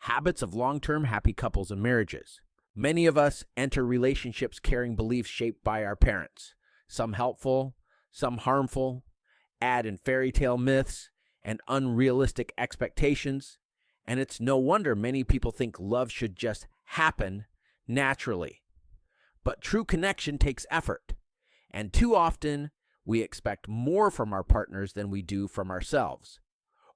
Habits of long-term happy couples and marriages. Many of us enter relationships carrying beliefs shaped by our parents, some helpful, some harmful, add in fairy tale myths and unrealistic expectations, and it's no wonder many people think love should just happen naturally. But true connection takes effort, and too often we expect more from our partners than we do from ourselves.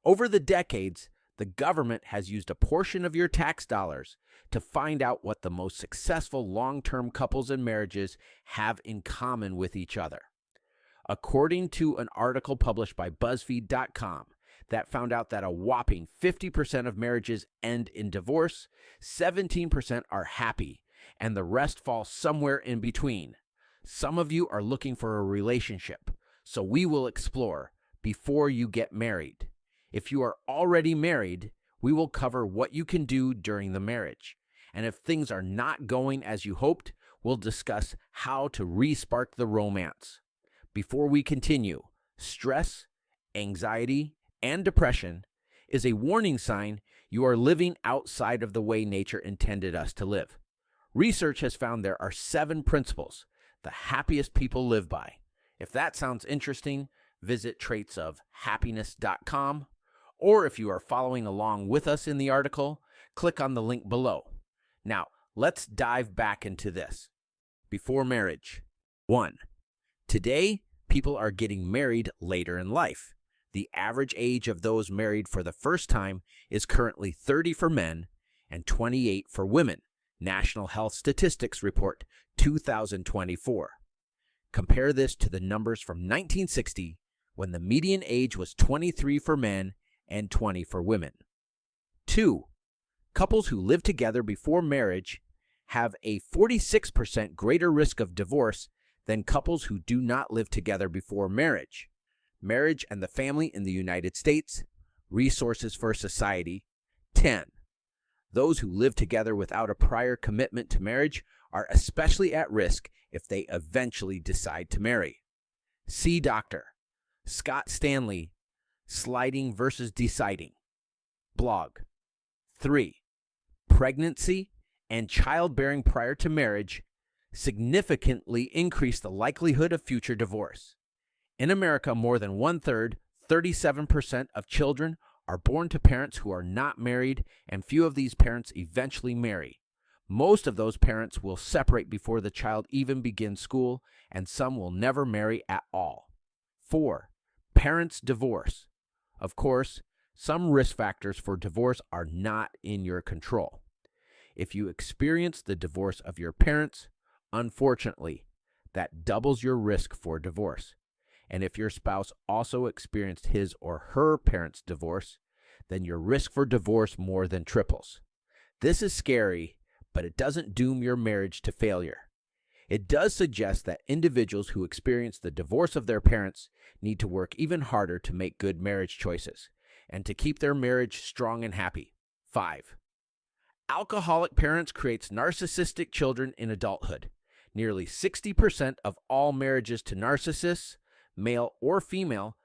Over the decades, the government has used a portion of your tax dollars to find out what the most successful long-term couples and marriages have in common with each other. According to an article published by BuzzFeed.com that found out that a whopping 50% of marriages end in divorce, 17% are happy, and the rest fall somewhere in between. Some of you are looking for a relationship, so we will explore before you get married. If you are already married, we will cover what you can do during the marriage. And if things are not going as you hoped, we'll discuss how to re-spark the romance. Before we continue, stress, anxiety, and depression is a warning sign you are living outside of the way nature intended us to live. Research has found there are 7 principles the happiest people live by. If that sounds interesting, visit traitsofhappiness.com. Or if you are following along with us in the article, click on the link below. Now, let's dive back into this. Before marriage. 1. Today, people are getting married later in life. The average age of those married for the first time is currently 30 for men and 28 for women. National Health Statistics Report 2024. Compare this to the numbers from 1960, when the median age was 23 for men and 20 for women. 2. Couples who live together before marriage have a 46% greater risk of divorce than couples who do not live together before marriage. Marriage and the Family in the United States, Resources for Society, 10. Those who live together without a prior commitment to marriage are especially at risk if they eventually decide to marry. See Dr. Scott Stanley, Sliding versus Deciding. Blog. 3. Pregnancy and childbearing prior to marriage significantly increase the likelihood of future divorce. In America, more than 1/3, 37% of children are born to parents who are not married, and few of these parents eventually marry. Most of those parents will separate before the child even begins school, and some will never marry at all. 4. Parents divorce. Of course, some risk factors for divorce are not in your control. If you experience the divorce of your parents, unfortunately, that doubles your risk for divorce. And if your spouse also experienced his or her parents' divorce, then your risk for divorce more than triples. This is scary, but it doesn't doom your marriage to failure. It does suggest that individuals who experience the divorce of their parents need to work even harder to make good marriage choices and to keep their marriage strong and happy. 5. Alcoholic parents creates narcissistic children in adulthood. Nearly 60% of all marriages to narcissists, male or female,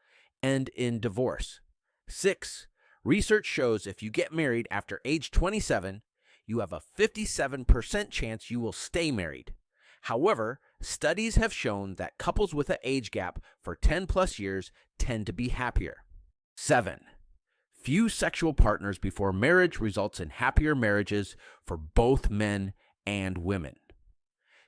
end in divorce. 6. Research shows if you get married after age 27, you have a 57% chance you will stay married. However, studies have shown that couples with an age gap for 10 plus years tend to be happier. 7. Few sexual partners before marriage results in happier marriages for both men and women.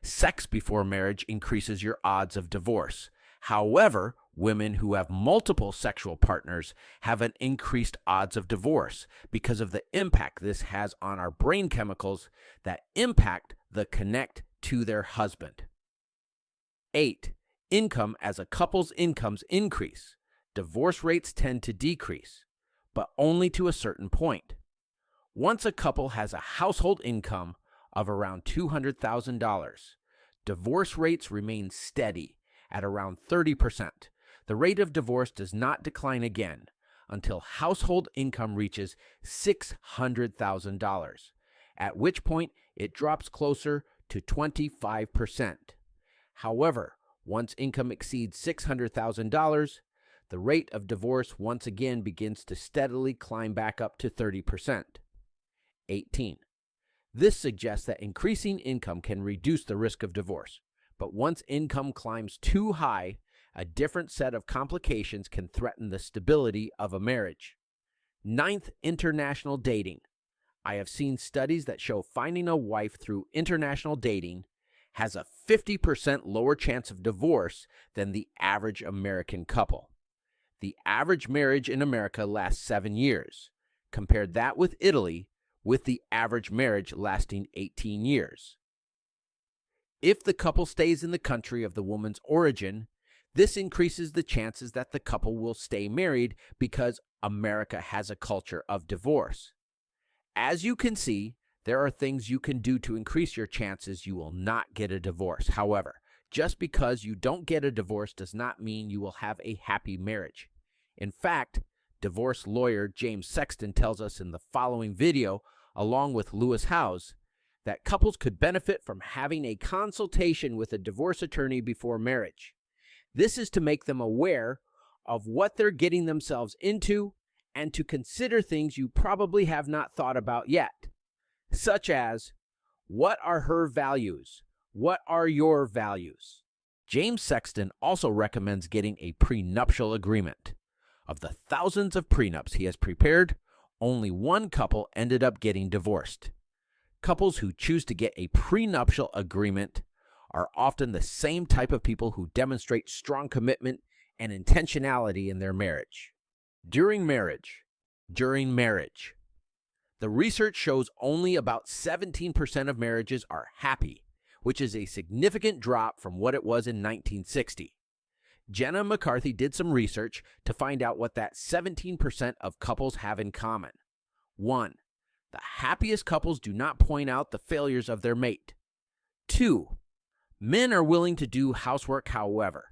Sex before marriage increases your odds of divorce. However, women who have multiple sexual partners have an increased odds of divorce because of the impact this has on our brain chemicals that impact the connect to their husband. 8. Income. As a couple's incomes increase, divorce rates tend to decrease, but only to a certain point. Once a couple has a household income of around $200,000, divorce rates remain steady at around 30%. The rate of divorce does not decline again until household income reaches $600,000, at which point it drops closer to 25%. However, once income exceeds $600,000, the rate of divorce once again begins to steadily climb back up to 30%. 18. This suggests that increasing income can reduce the risk of divorce, but once income climbs too high, a different set of complications can threaten the stability of a marriage. 9th, international dating. I have seen studies that show finding a wife through international dating has a 50% lower chance of divorce than the average American couple. The average marriage in America lasts 7 years. Compare that with Italy, with the average marriage lasting 18 years. If the couple stays in the country of the woman's origin, this increases the chances that the couple will stay married because America has a culture of divorce. As you can see, there are things you can do to increase your chances you will not get a divorce. However, just because you don't get a divorce does not mean you will have a happy marriage. In fact, divorce lawyer James Sexton tells us in the following video, along with Lewis Howes, that couples could benefit from having a consultation with a divorce attorney before marriage. This is to make them aware of what they're getting themselves into and to consider things you probably have not thought about yet, such as, what are her values? What are your values? James Sexton also recommends getting a prenuptial agreement. Of the thousands of prenups he has prepared, only one couple ended up getting divorced. Couples who choose to get a prenuptial agreement are often the same type of people who demonstrate strong commitment and intentionality in their marriage. During marriage. The research shows only about 17% of marriages are happy, which is a significant drop from what it was in 1960. Jenna McCarthy did some research to find out what that 17% of couples have in common. 1. The happiest couples do not point out the failures of their mate. 2. Men are willing to do housework, however.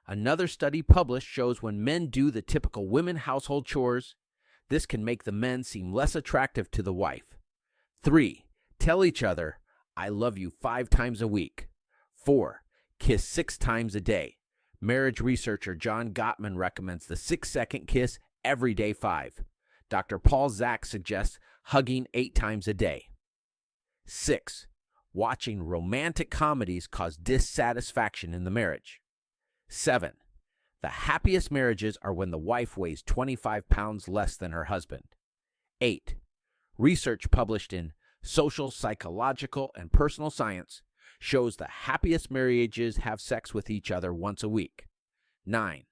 Another study published shows when men do the typical women household chores, this can make the men seem less attractive to the wife. 3. Tell each other, I love you 5 times a week. 4. Kiss 6 times a day. Marriage researcher John Gottman recommends the 6-second kiss every day 5. Dr. Paul Zak suggests hugging 8 times a day. 6. Watching romantic comedies cause dissatisfaction in the marriage. 7. The happiest marriages are when the wife weighs 25 pounds less than her husband. 8. Research published in Social, Psychological, and Personal Science shows the happiest marriages have sex with each other once a week. 9.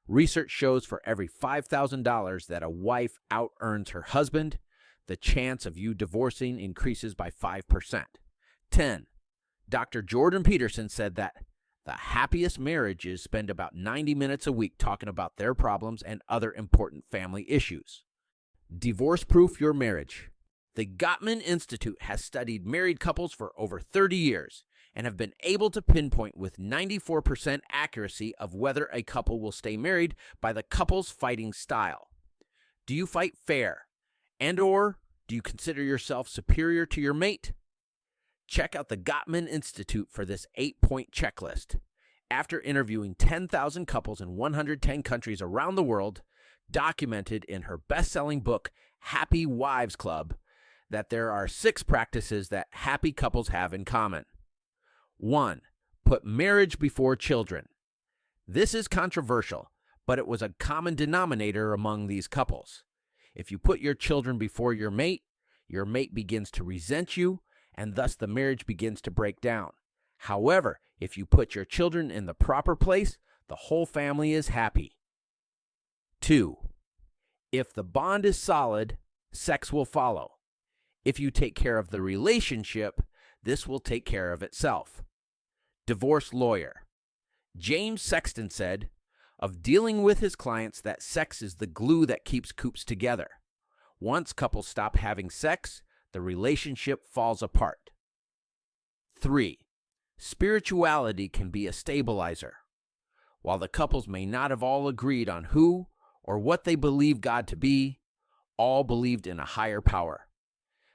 Research shows for every $5,000 that a wife out-earns her husband, the chance of you divorcing increases by 5%. 10. Dr. Jordan Peterson said that the happiest marriages spend about 90 minutes a week talking about their problems and other important family issues. Divorce-proof your marriage. The Gottman Institute has studied married couples for over 30 years and have been able to pinpoint with 94% accuracy of whether a couple will stay married by the couple's fighting style. Do you fight fair? And/or do you consider yourself superior to your mate? Check out the Gottman Institute for this 8-point checklist. After interviewing 10,000 couples in 110 countries around the world, documented in her best-selling book, Happy Wives Club, that there are 6 practices that happy couples have in common. 1. Put marriage before children. This is controversial, but it was a common denominator among these couples. If you put your children before your mate begins to resent you, and thus the marriage begins to break down. However, if you put your children in the proper place, the whole family is happy. 2. If the bond is solid, sex will follow. If you take care of the relationship, this will take care of itself. Divorce lawyer. James Sexton said of dealing with his clients that sex is the glue that keeps couples together. Once couples stop having sex, the relationship falls apart. 3. Spirituality can be a stabilizer. While the couples may not have all agreed on who or what they believe God to be, all believed in a higher power.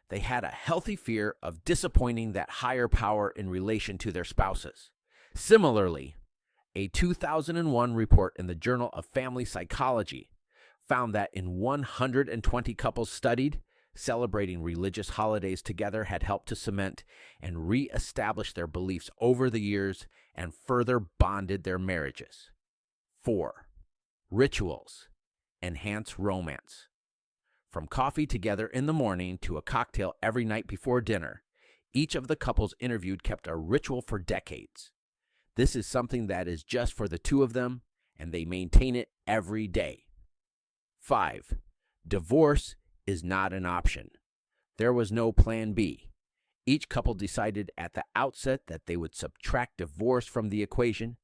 They had a healthy fear of disappointing that higher power in relation to their spouses. Similarly, a 2001 report in the Journal of Family Psychology found that in 120 couples studied, Celebrating religious holidays together had helped to cement and re-establish their beliefs over the years and further bonded their marriages. 4. Rituals enhance romance. From coffee together in the morning to a cocktail every night before dinner, each of the couples interviewed kept a ritual for decades. This is something that is just for the two of them, and they maintain it every day. 5. Divorce is not an option. There was no plan B. Each couple decided at the outset that they would subtract divorce from the equation.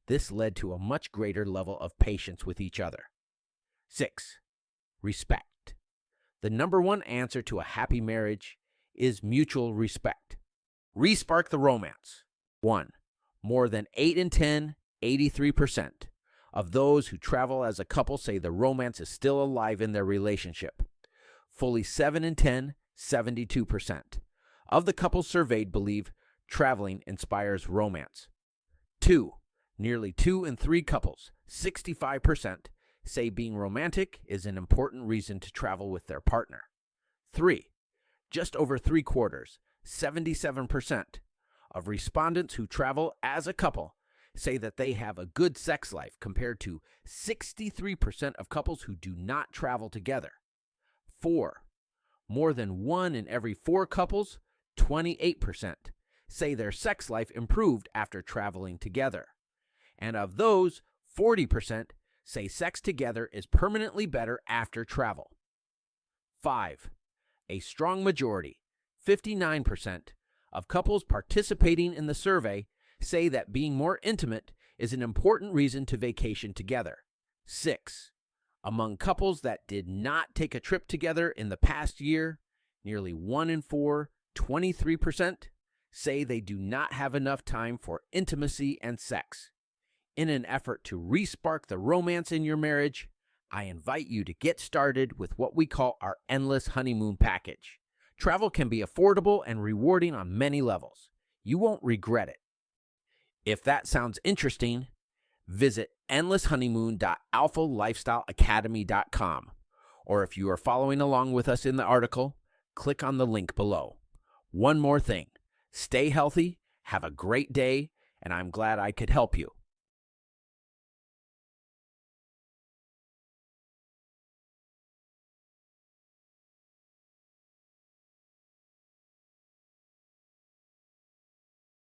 This led to a much greater level of patience with each other. 6. Respect. The number one answer to a happy marriage is mutual respect. Respark the romance. 1. More than 8 in 10, 83%, of those who travel as a couple say the romance is still alive in their relationship. Fully 7 in 10, 72%, of the couples surveyed believe traveling inspires romance. 2. Nearly 2 in 3 couples, 65%, say being romantic is an important reason to travel with their partner. 3. Just over 3/4, 77%, of respondents who travel as a couple say that they have a good sex life compared to 63% of couples who do not travel together. 4. More than 1 in every 4 couples, 28%, say their sex life improved after traveling together. And of those, 40% say sex together is permanently better after travel. 5. A strong majority, 59%, of couples participating in the survey say that being more intimate is an important reason to vacation together. 6. Among couples that did not take a trip together in the past year, nearly 1 in 4, 23%, say they do not have enough time for intimacy and sex. In an effort to re-spark the romance in your marriage, I invite you to get started with what we call our Endless Honeymoon Package. Travel can be affordable and rewarding on many levels. You won't regret it. If that sounds interesting, visit endlesshoneymoon.alphalifestyleacademy.com, or if you are following along with us in the article, click on the link below. One more thing, stay healthy, have a great day, and I'm glad I could help you.